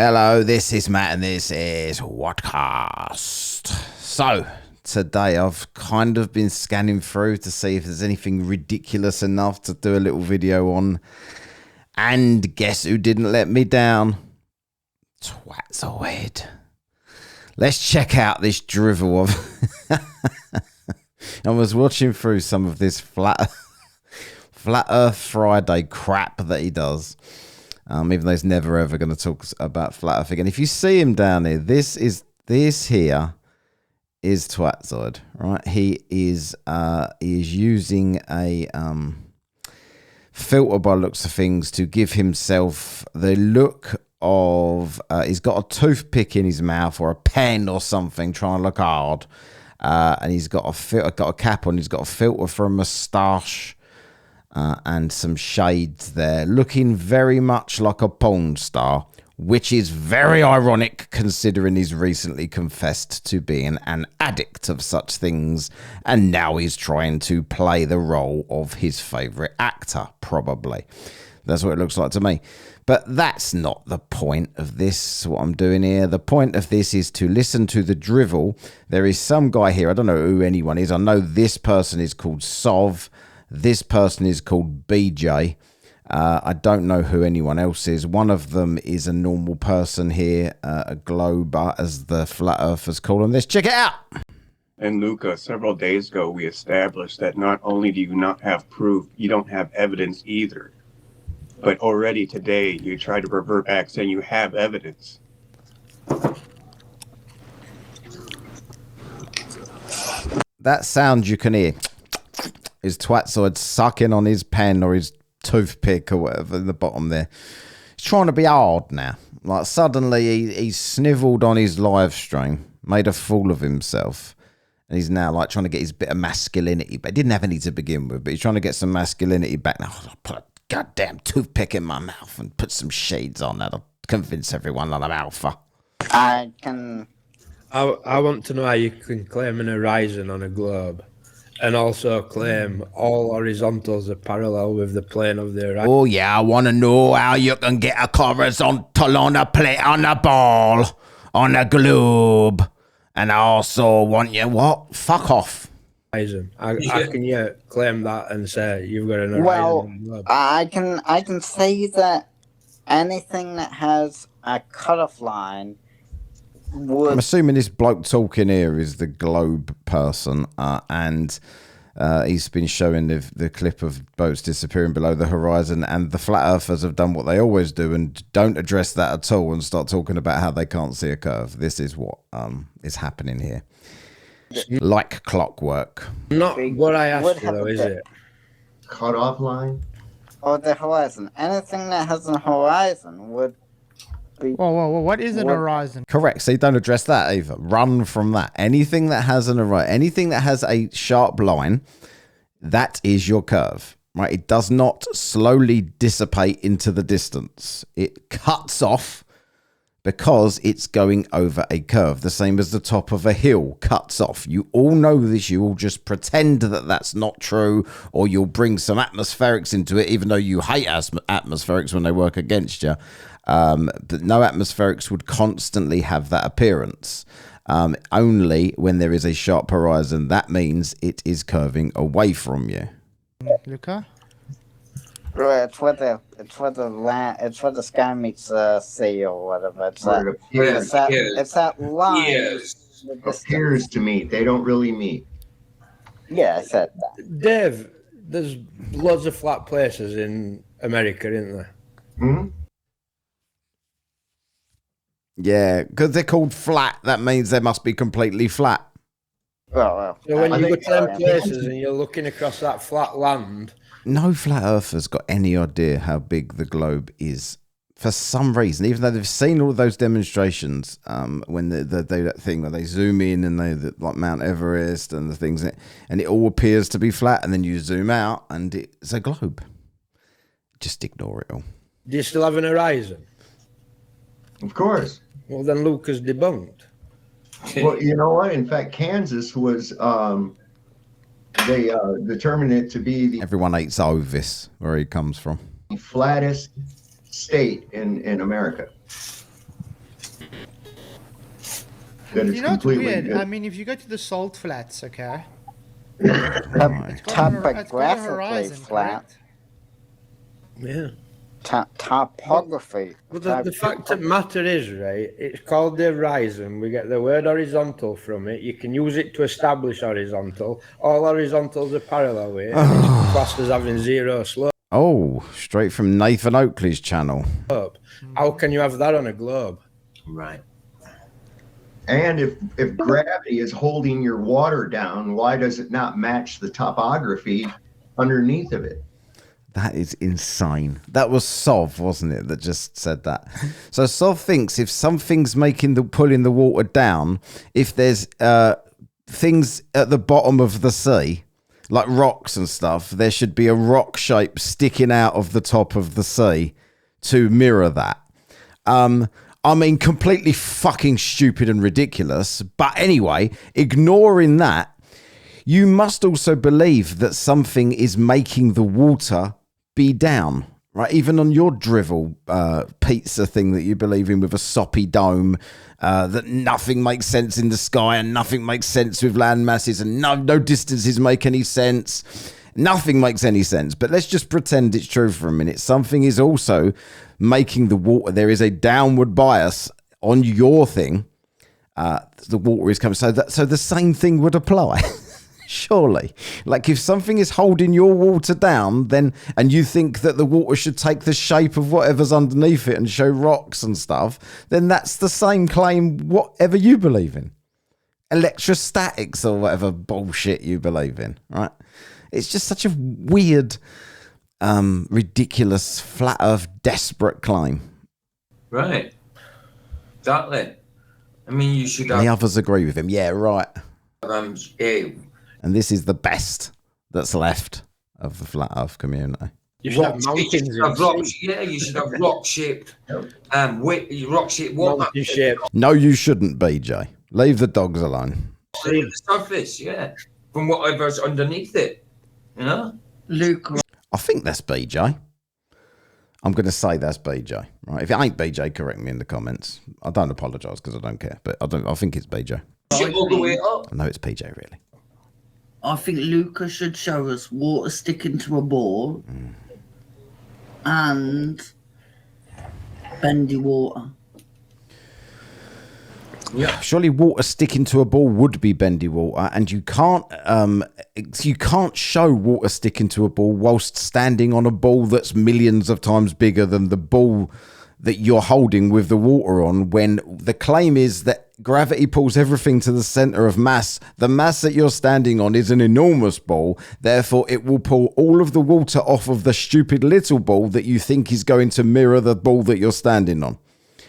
Hello, this is Matt and this is Whatcast. So, today I've kind of been scanning through to see if there's anything ridiculous enough to do a little video on. And guess who didn't let me down? Tzoid. Let's check out this drivel of... I was watching through some of this Flat Earth Friday crap that he does. Even though he's never ever going to talk about Flat Earth again. If you see him down here, this here is Fkatzoid, right? He is using a filter by looks of things to give himself the look of he's got a toothpick in his mouth or a pen or something, trying to look hard, and he's got a cap on. He's got a filter for a moustache. And some shades there, looking very much like a porn star, which is very ironic considering he's recently confessed to being an addict of such things, and now he's trying to play the role of his favourite actor, probably. That's what it looks like to me. But that's not the point of this, what I'm doing here. The point of this is to listen to the drivel. There is some guy here, I don't know who anyone is. I know this person is called Sov. This person is called BJ. I don't know who anyone else is. One of them is a normal person here, a glober, as the flat earthers call them. Let's check it out. And Luca, several days ago, we established that not only do you not have proof, you don't have evidence either. But already today, you try to revert back saying you have evidence. That sound you can hear is Fkatzoid sucking on his pen or his toothpick or whatever in the bottom there. He's trying to be hard now. Like suddenly he's snivelled on his live stream, made a fool of himself, and he's now like trying to get his bit of masculinity. But he didn't have any to begin with, but he's trying to get some masculinity back. Now I'll put a goddamn toothpick in my mouth and put some shades on. That'll convince everyone that I'm alpha. I want to know how you can claim an horizon on a globe. And also claim all horizontals are parallel with the plane of the horizon. Oh yeah, I want to know how you can get a horizontal on a plate, on a ball, on a globe. And I also want you, what? Fuck off. Horizon. How can you claim that and say you've got an horizon? Well, I can say that anything that has a cutoff line would... I'm assuming this bloke talking here is the globe person, and he's been showing the clip of boats disappearing below the horizon, and the flat earthers have done what they always do and don't address that at all and start talking about how they can't see a curve. This is what is happening here. Like clockwork. Not what I asked you though, is it? Cutoff line? Or the horizon. Anything that has a horizon would... Whoa, what is an horizon? Correct. So you don't address that either. Run from that. Anything that has anything that has a sharp line, that is your curve. Right? It does not slowly dissipate into the distance. It cuts off because it's going over a curve. The same as the top of a hill cuts off. You all know this. You all just pretend that that's not true, or you'll bring some atmospherics into it, even though you hate atmospherics when they work against you. But no atmospherics would constantly have that appearance. Only when there is a sharp horizon, that means it is curving away from you. Luca? Right, it's where the sky meets the sea or whatever. It's that line. Yes. Appears to meet. They don't really meet. Yeah, I said that. Dave, there's loads of flat places in America, isn't there? Hmm? Yeah, because they're called flat, that means they must be completely flat. Well. So when you go to them places and you're looking across that flat land... No flat earther's got any idea how big the globe is. For some reason, even though they've seen all those demonstrations, when they do that thing where they zoom in and they like Mount Everest and the things, and it all appears to be flat, and then you zoom out and it's a globe. Just ignore it all. Do you still have an horizon? Of course. Well, then Luca's debunked. Well, you know what? In fact, Kansas was... they determined it to be the Everyone hates Ovis, where he comes from. flattest state in America. that is You know what's completely weird? good. I mean, if you go to the salt flats, okay, Right. it's got a Topographically horizon, flat. correct? Yeah. Topography. But the fact of the matter is, right, it's called the horizon. We get the word horizontal from it. You can use it to establish horizontal. All horizontals are parallel with it, and it's classed as having zero slope. Oh, straight from Nathan Oakley's channel. How can you have that on a globe? Right. And if gravity is holding your water down, why does it not match the topography underneath of it? That is insane. That was Sov, wasn't it, that just said that? So Sov thinks if something's pulling the water down, if there's things at the bottom of the sea, like rocks and stuff, there should be a rock shape sticking out of the top of the sea to mirror that. I mean, completely fucking stupid and ridiculous. But anyway, ignoring that, you must also believe that something is making the water be down, right? Even on your drivel pizza thing that you believe in with a soppy dome, that nothing makes sense in the sky and nothing makes sense with land masses and no distances make any sense. Nothing makes any sense. But let's just pretend it's true for a minute. Something is also making the water. There is a downward bias on your thing. The water is coming. So the same thing would apply. Surely, like if something is holding your water down, then and you think that the water should take the shape of whatever's underneath it and show rocks and stuff, then that's the same claim whatever you believe in, electrostatics or whatever bullshit you believe in, right? It's just such a weird, ridiculous, flat earth, desperate claim. Right. Exactly. I mean, you should And the have others agree with him. Yeah, right. a And this is the best that's left of the flat earth community. You should have mountains you should have rock-shaped rock-shaped water. mountain shape. No, you shouldn't, BJ. Leave the dogs alone. The surface, yeah, from whatever's underneath it, you know. Luke, I think that's BJ. I'm going to say that's BJ. Right? If it ain't BJ, correct me in the comments. I don't apologise because I don't care, but I think it's BJ. Shit all the way up. I know it's PJ, really. I think Luca should show us water sticking to a ball and bendy water. Yeah. Surely water sticking to a ball would be bendy water, and you can't show water sticking to a ball whilst standing on a ball that's millions of times bigger than the ball that you're holding with the water on, when the claim is that gravity pulls everything to the center of mass. The mass that you're standing on is an enormous ball, therefore it will pull all of the water off of the stupid little ball that you think is going to mirror the ball that you're standing on.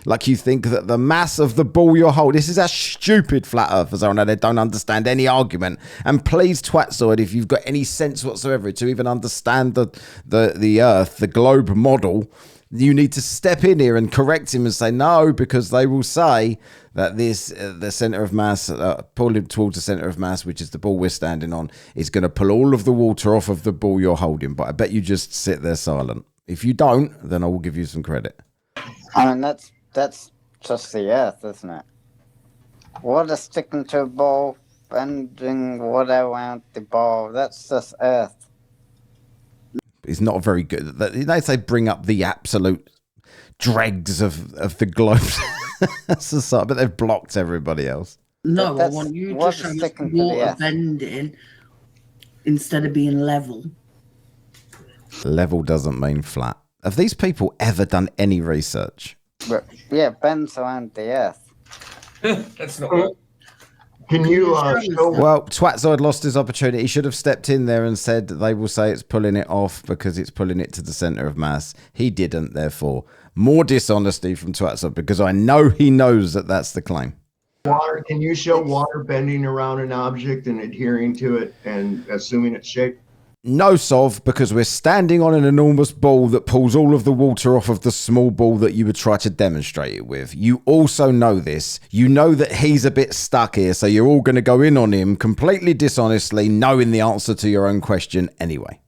Like you think that the mass of the ball you're holding, this is how stupid flat earthers are, and they don't understand any argument. And please, Twatzoid, if you've got any sense whatsoever to even understand the earth, the globe model, you need to step in here and correct him and say no, because they will say that the center of mass, pulling towards the center of mass, which is the ball we're standing on, is going to pull all of the water off of the ball you're holding. But I bet you just sit there silent. If you don't, then I will give you some credit. I mean, that's just the earth, isn't it? Water sticking to a ball, bending water around the ball, that's just earth. It's not very good. They say bring up the absolute dregs of the globe society, but they've blocked everybody else. No, I want you to show us water bending instead of being level. Level doesn't mean flat. Have these people ever done any research? But, yeah, bends around the earth. That's not. Can you show? Well, Twatzoid lost his opportunity. He should have stepped in there and said they will say it's pulling it off because it's pulling it to the center of mass. He didn't, therefore. More dishonesty from Twatzoid, because I know he knows that that's the claim. Water? Can you show water bending around an object and adhering to it and assuming its shape? No, Sov, because we're standing on an enormous ball that pulls all of the water off of the small ball that you would try to demonstrate it with. You also know this. You know that he's a bit stuck here, so you're all going to go in on him completely dishonestly, knowing the answer to your own question anyway.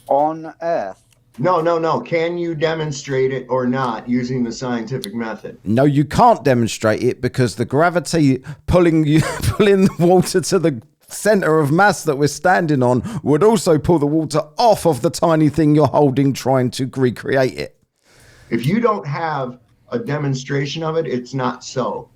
On Earth, No. Can you demonstrate it or not using the scientific method? No, you can't demonstrate it because the gravity pulling the water to the center of mass that we're standing on would also pull the water off of the tiny thing you're holding, trying to recreate it. If you don't have a demonstration of it, it's not so.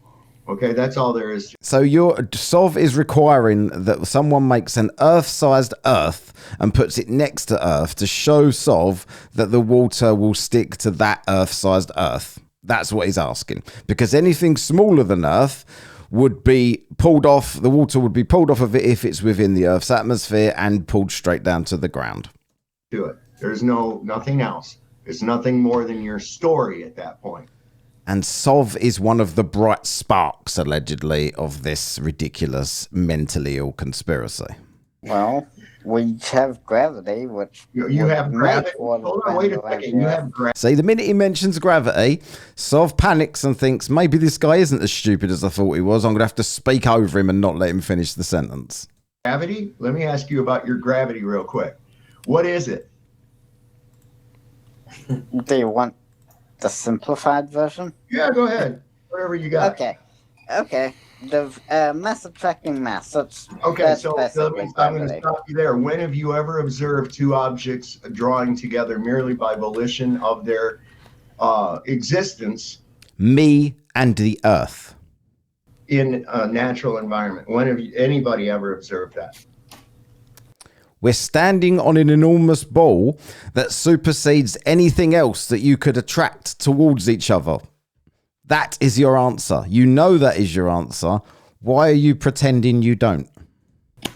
Okay, that's all there is. So your SOV is requiring that someone makes an Earth-sized Earth and puts it next to Earth to show SOV that the water will stick to that Earth-sized Earth. That's what he's asking. Because anything smaller than Earth would be pulled off, the water would be pulled off of it if it's within the Earth's atmosphere and pulled straight down to the ground. Do it. There's nothing else. It's nothing more than your story at that point. And SOV is one of the bright sparks, allegedly, of this ridiculous mentally ill conspiracy. Well, we have gravity, which you have gravity. Hold on, wait a second. You have gravity. See, the minute he mentions gravity, SOV panics and thinks, maybe this guy isn't as stupid as I thought he was. I'm going to have to speak over him and not let him finish the sentence. Gravity? Let me ask you about your gravity real quick. What is it? Do you want the simplified version? Yeah, go ahead. Whatever you got. Okay. The mass attracting mass. That's I'm going to gravity. stop you there. When have you ever observed two objects drawing together merely by volition of their existence? Me and the Earth. In a natural environment. When have anybody ever observed that? We're standing on an enormous ball that supersedes anything else that you could attract towards each other. That is your answer. You know that is your answer. Why are you pretending you don't?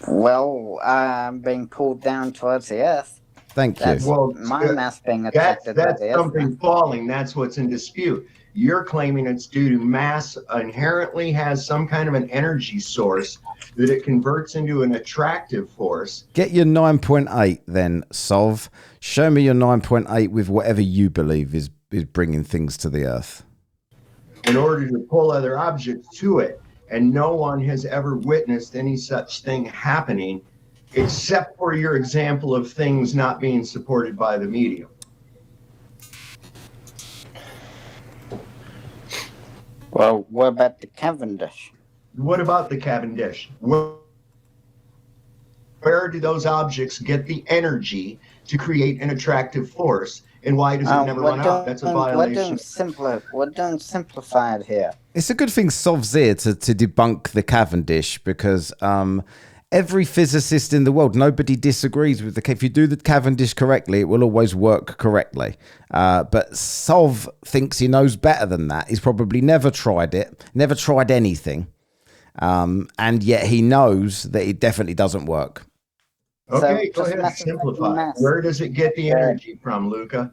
Well, I'm being pulled down towards the Earth. Thank you. Well, my mass being attracted that's by the something Earth. falling. That's what's in dispute. You're claiming it's due to mass inherently has some kind of an energy source that it converts into an attractive force. Get your 9.8 then, SOV. Show me your 9.8 with whatever you believe is bringing things to the Earth. In order to pull other objects to it. And no one has ever witnessed any such thing happening, except for your example of things not being supported by the medium. Well, what about the Cavendish? What about the Cavendish? Where do those objects get the energy to create an attractive force? And why does it never run out? That's a violation. We're doing simplified here. It's a good thing SOV's here to debunk the Cavendish because every physicist in the world, nobody disagrees with if you do the Cavendish correctly, it will always work correctly. But SOV thinks he knows better than that. He's probably never tried it, never tried anything. And yet he knows that it definitely doesn't work. Okay, go ahead and simplify. Where does it get the energy from, Luca?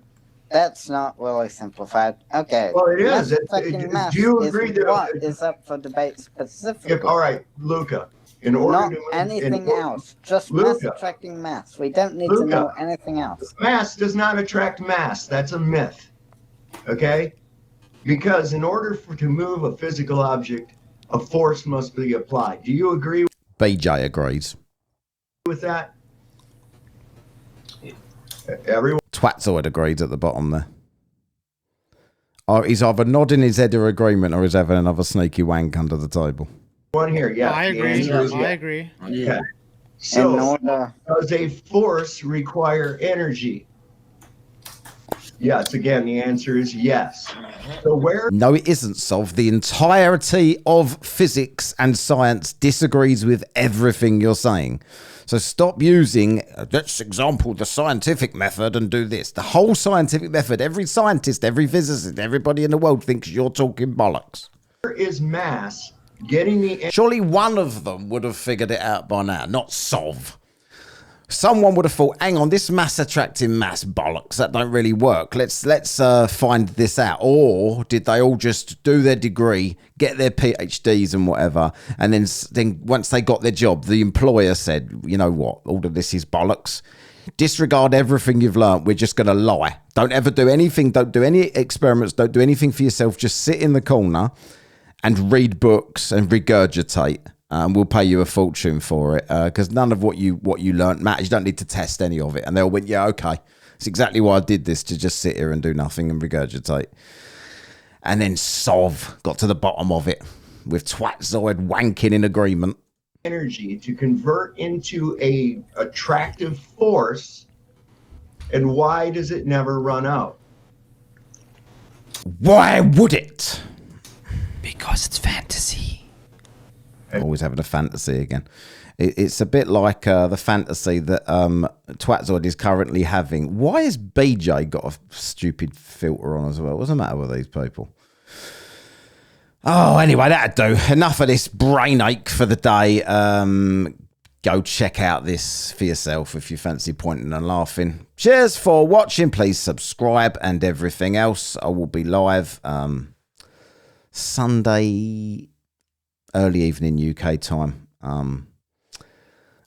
That's not really simplified. Okay. Well, it is. Do you agree that what is up for debate specifically? All right, Luca. In order not to move, anything else. Just Luca, mass attracting mass. We don't need to know anything else. Mass does not attract mass. That's a myth. Okay? Because in order to move a physical object, a force must be applied. Do you agree? BJ agrees with that? Everyone. Tzoid agrees at the bottom there. He's either nodding his head in agreement or he's having another sneaky wank under the table. One here, yeah. I agree. I agree. Okay. So, does a force require energy? Yes. Again, the answer is yes. So where? No, it isn't, SOV. The entirety of physics and science disagrees with everything you're saying. So stop using, let's example the scientific method and do this. The whole scientific method, every scientist, every physicist, everybody in the world thinks you're talking bollocks. Where is mass getting the... Surely one of them would have figured it out by now, not SOV. Someone would have thought, hang on, this mass attracting mass bollocks, that don't really work. Let's find this out. Or did they all just do their degree, get their PhDs and whatever, and then once they got their job, the employer said, you know what, all of this is bollocks. Disregard everything you've learned. We're just going to lie. Don't ever do anything. Don't do any experiments. Don't do anything for yourself. Just sit in the corner and read books and regurgitate. We'll pay you a fortune for it because none of what you learnt matters. You don't need to test any of it. And they all went, yeah, okay. It's exactly why I did this, to just sit here and do nothing and regurgitate. And then Sov got to the bottom of it with Twatzoid wanking in agreement. Energy to convert into a attractive force, and why does it never run out? Why would it? Because it's fantasy. Always having a fantasy again. It's a bit like the fantasy that Twatzoid is currently having. Why has BJ got a stupid filter on as well? What's the matter with these people? Oh, anyway, that'll do. Enough of this brain ache for the day. Go check out this for yourself if you fancy pointing and laughing. Cheers for watching. Please subscribe and everything else. I will be live Sunday early evening UK time.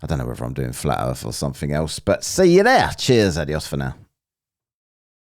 I don't know whether I'm doing Flat Earth or something else, but see you there. Cheers. Adios for now.